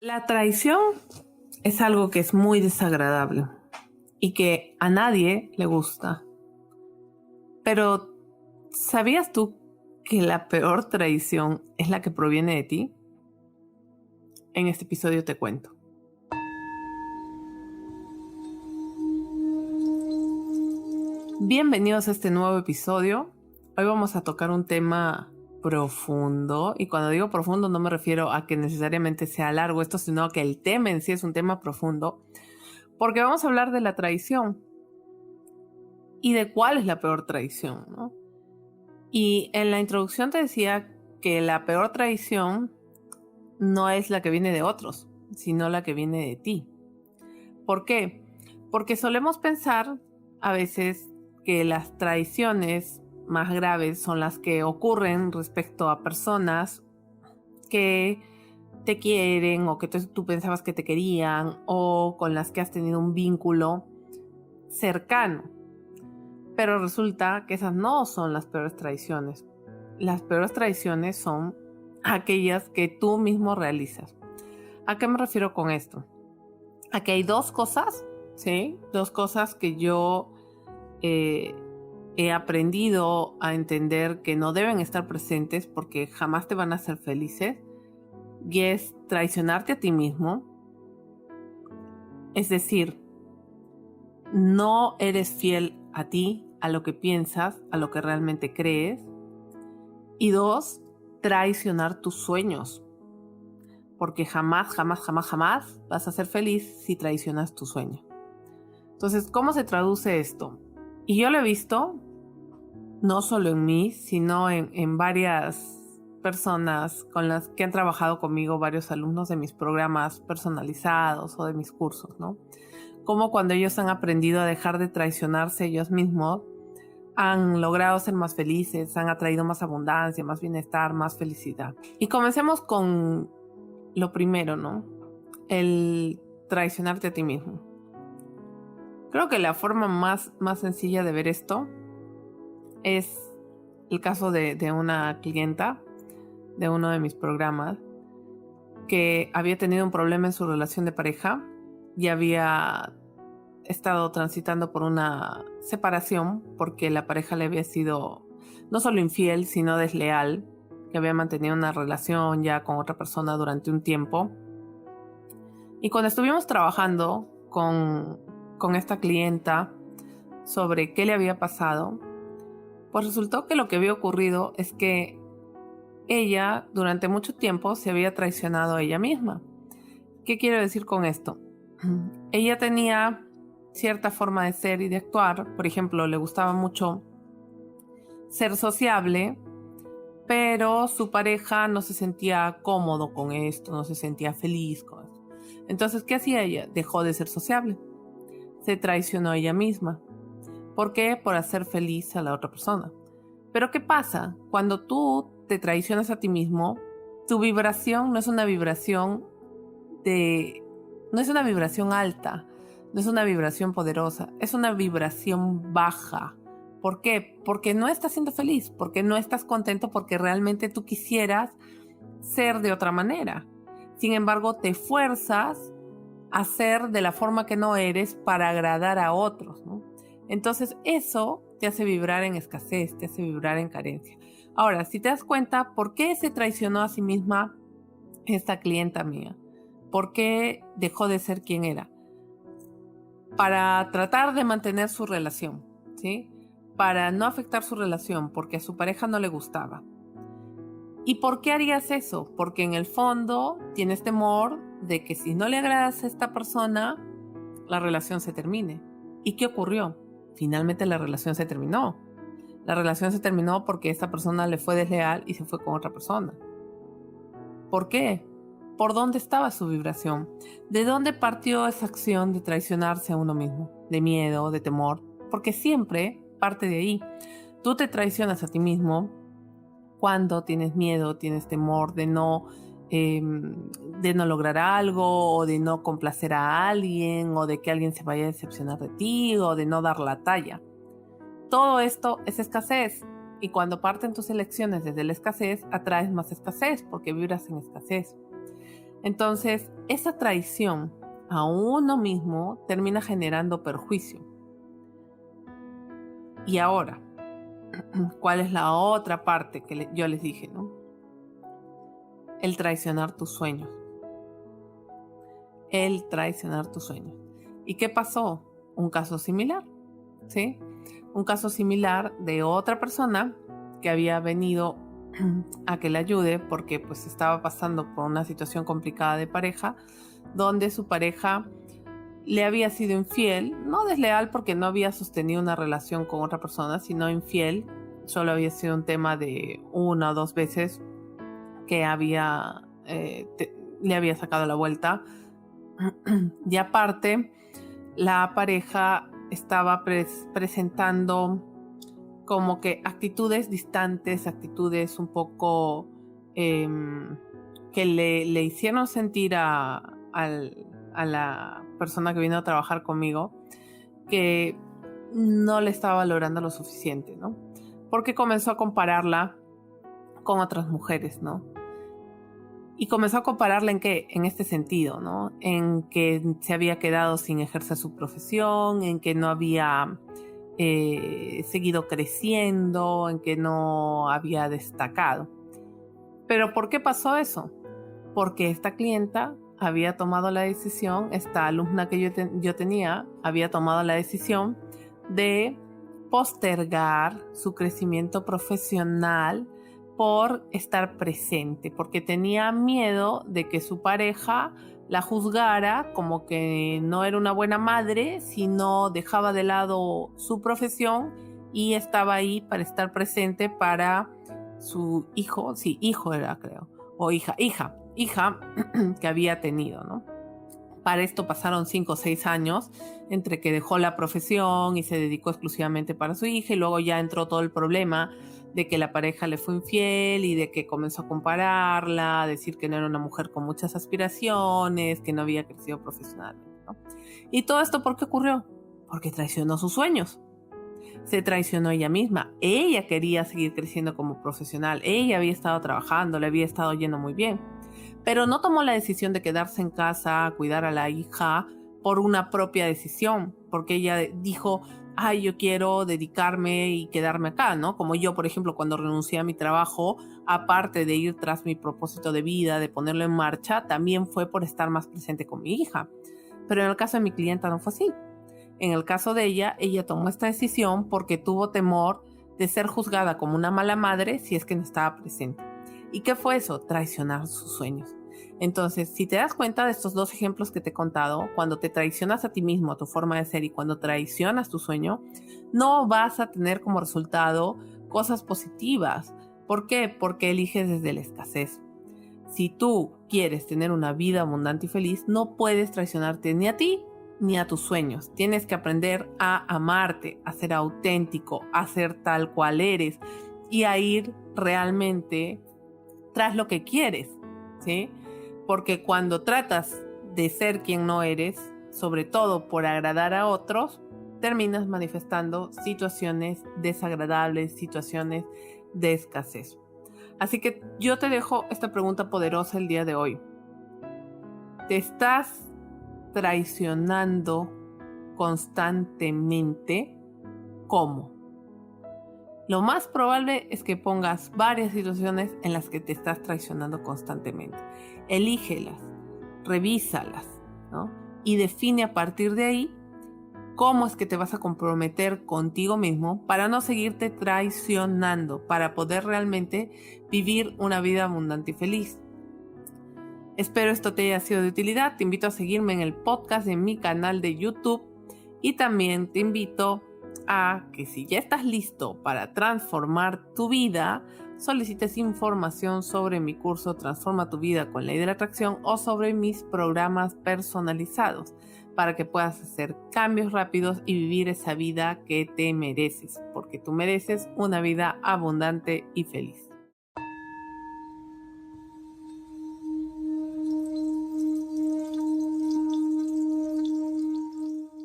La traición es algo que es muy desagradable y que a nadie le gusta. Pero, ¿sabías tú que la peor traición es la que proviene de ti? En este episodio te cuento. Bienvenidos a este nuevo episodio. Hoy vamos a tocar un tema profundo, y cuando digo profundo no me refiero a que necesariamente sea largo esto, sino a que el tema en sí es un tema profundo, porque vamos a hablar de la traición y de cuál es la peor traición, ¿no? Y en la introducción te decía que la peor traición no es la que viene de otros, sino la que viene de ti. ¿Por qué? Porque solemos pensar a veces que las traiciones más graves son las que ocurren respecto a personas que te quieren o que tú pensabas que te querían o con las que has tenido un vínculo cercano. Pero resulta que esas no son las peores traiciones. Las peores traiciones son aquellas que tú mismo realizas. ¿A qué me refiero con esto? A que hay dos cosas, ¿sí? Dos cosas que yo he aprendido a entender que no deben estar presentes porque jamás te van a hacer felices. Y es traicionarte a ti mismo. Es decir, no eres fiel a ti, a lo que piensas, a lo que realmente crees. Y dos, traicionar tus sueños. Porque jamás vas a ser feliz si traicionas tu sueño. Entonces, ¿cómo se traduce esto? Y yo lo he visto, no solo en mí, sino en varias personas con las que han trabajado conmigo, varios alumnos de mis programas personalizados o de mis cursos, ¿no? Como cuando ellos han aprendido a dejar de traicionarse ellos mismos, han logrado ser más felices, han atraído más abundancia, más bienestar, más felicidad. Y comencemos con lo primero, ¿no? El traicionarte a ti mismo. Creo que la forma más sencilla de ver esto es el caso de una clienta de uno de mis programas que había tenido un problema en su relación de pareja y había estado transitando por una separación porque la pareja le había sido no solo infiel, sino desleal, que había mantenido una relación ya con otra persona durante un tiempo. Y cuando estuvimos trabajando con esta clienta sobre qué le había pasado, pues resultó que lo que había ocurrido es que ella durante mucho tiempo se había traicionado a ella misma. ¿Qué quiero decir con esto? Ella tenía cierta forma de ser y de actuar. Por ejemplo, le gustaba mucho ser sociable, pero su pareja no se sentía cómodo con esto, no se sentía feliz con esto. Entonces, ¿qué hacía ella? Dejó de ser sociable. Se traicionó a ella misma. ¿Por qué? Por hacer feliz a la otra persona. Pero ¿qué pasa? Cuando tú te traicionas a ti mismo, tu vibración no es una vibración no es una vibración alta, no es una vibración poderosa, es una vibración baja. ¿Por qué? Porque no estás siendo feliz, porque no estás contento, porque realmente tú quisieras ser de otra manera. Sin embargo, te fuerzas a ser de la forma que no eres para agradar a otros, ¿no? Entonces eso te hace vibrar en escasez, te hace vibrar en carencia. Ahora, si te das cuenta, ¿por qué se traicionó a sí misma esta clienta mía? ¿Por qué dejó de ser quien era? Para tratar de mantener su relación, ¿sí? Para no afectar su relación, porque a su pareja no le gustaba. ¿Y por qué harías eso? Porque en el fondo tienes temor de que si no le agradas a esta persona, la relación se termine. ¿Y qué ocurrió? Finalmente la relación se terminó. La relación se terminó porque esta persona le fue desleal y se fue con otra persona. ¿Por qué? ¿Por dónde estaba su vibración? ¿De dónde partió esa acción de traicionarse a uno mismo? ¿De miedo, de temor? Porque siempre parte de ahí. Tú te traicionas a ti mismo cuando tienes miedo, tienes temor de no lograr algo, o de no complacer a alguien, o de que alguien se vaya a decepcionar de ti, o de no dar la talla. Todo esto es escasez. Y cuando parten tus elecciones desde la escasez, atraes más escasez porque vibras en escasez. Entonces, esa traición a uno mismo termina generando perjuicio. Y ahora, ¿cuál es la otra parte que yo les dije, no? El traicionar tus sueños. El traicionar tus sueños. ¿Y qué pasó? Un caso similar, ¿sí? Un caso similar de otra persona que había venido a que le ayude porque pues estaba pasando por una situación complicada de pareja, donde su pareja le había sido infiel, no desleal porque no había sostenido una relación con otra persona, sino infiel. Solo había sido un tema de 1 o 2 veces que le había sacado la vuelta. Y aparte, la pareja estaba presentando como que actitudes distantes, actitudes un poco que le hicieron sentir a la persona que vino a trabajar conmigo que no le estaba valorando lo suficiente, ¿no? Porque comenzó a compararla con otras mujeres, ¿no? Y comenzó a compararla en qué, en este sentido, ¿no? En que se había quedado sin ejercer su profesión, en que no había seguido creciendo, en que no había destacado. ¿Pero por qué pasó eso? Porque esta clienta había tomado la decisión, esta alumna que yo tenía, había tomado la decisión de postergar su crecimiento profesional por estar presente, porque tenía miedo de que su pareja la juzgara como que no era una buena madre, sino dejaba de lado su profesión y estaba ahí para estar presente para su hijo, sí, hijo era creo, o hija que había tenido, ¿no? Para esto pasaron 5 o 6 años entre que dejó la profesión y se dedicó exclusivamente para su hija, y luego ya entró todo el problema de que la pareja le fue infiel y de que comenzó a compararla, a decir que no era una mujer con muchas aspiraciones, que no había crecido profesionalmente, ¿no? Y todo esto, ¿por qué ocurrió? Porque traicionó sus sueños. Se traicionó ella misma. Ella quería seguir creciendo como profesional. Ella había estado trabajando, le había estado yendo muy bien. Pero no tomó la decisión de quedarse en casa a cuidar a la hija por una propia decisión, porque ella dijo, ay, yo quiero dedicarme y quedarme acá, ¿no? Como yo, por ejemplo, cuando renuncié a mi trabajo, aparte de ir tras mi propósito de vida, de ponerlo en marcha, también fue por estar más presente con mi hija. Pero en el caso de mi clienta no fue así. En el caso de ella tomó esta decisión porque tuvo temor de ser juzgada como una mala madre si es que no estaba presente. ¿Y qué fue eso? Traicionar sus sueños. Entonces, si te das cuenta de estos 2 ejemplos que te he contado, cuando te traicionas a ti mismo, a tu forma de ser, y cuando traicionas tu sueño, no vas a tener como resultado cosas positivas. ¿Por qué? Porque eliges desde la escasez. Si tú quieres tener una vida abundante y feliz, no puedes traicionarte ni a ti ni a tus sueños. Tienes que aprender a amarte, a ser auténtico, a ser tal cual eres y a ir realmente tras lo que quieres, ¿sí? Porque cuando tratas de ser quien no eres, sobre todo por agradar a otros, terminas manifestando situaciones desagradables, situaciones de escasez. Así que yo te dejo esta pregunta poderosa el día de hoy. ¿Te estás traicionando constantemente? ¿Cómo? Lo más probable es que pongas varias situaciones en las que te estás traicionando constantemente. Elígelas, revísalas, ¿no? Y define a partir de ahí cómo es que te vas a comprometer contigo mismo para no seguirte traicionando, para poder realmente vivir una vida abundante y feliz. Espero esto te haya sido de utilidad. Te invito a seguirme en el podcast, en mi canal de YouTube, y también te invito a que si ya estás listo para transformar tu vida, solicites información sobre mi curso Transforma tu vida con Ley de la Atracción o sobre mis programas personalizados para que puedas hacer cambios rápidos y vivir esa vida que te mereces, porque tú mereces una vida abundante y feliz.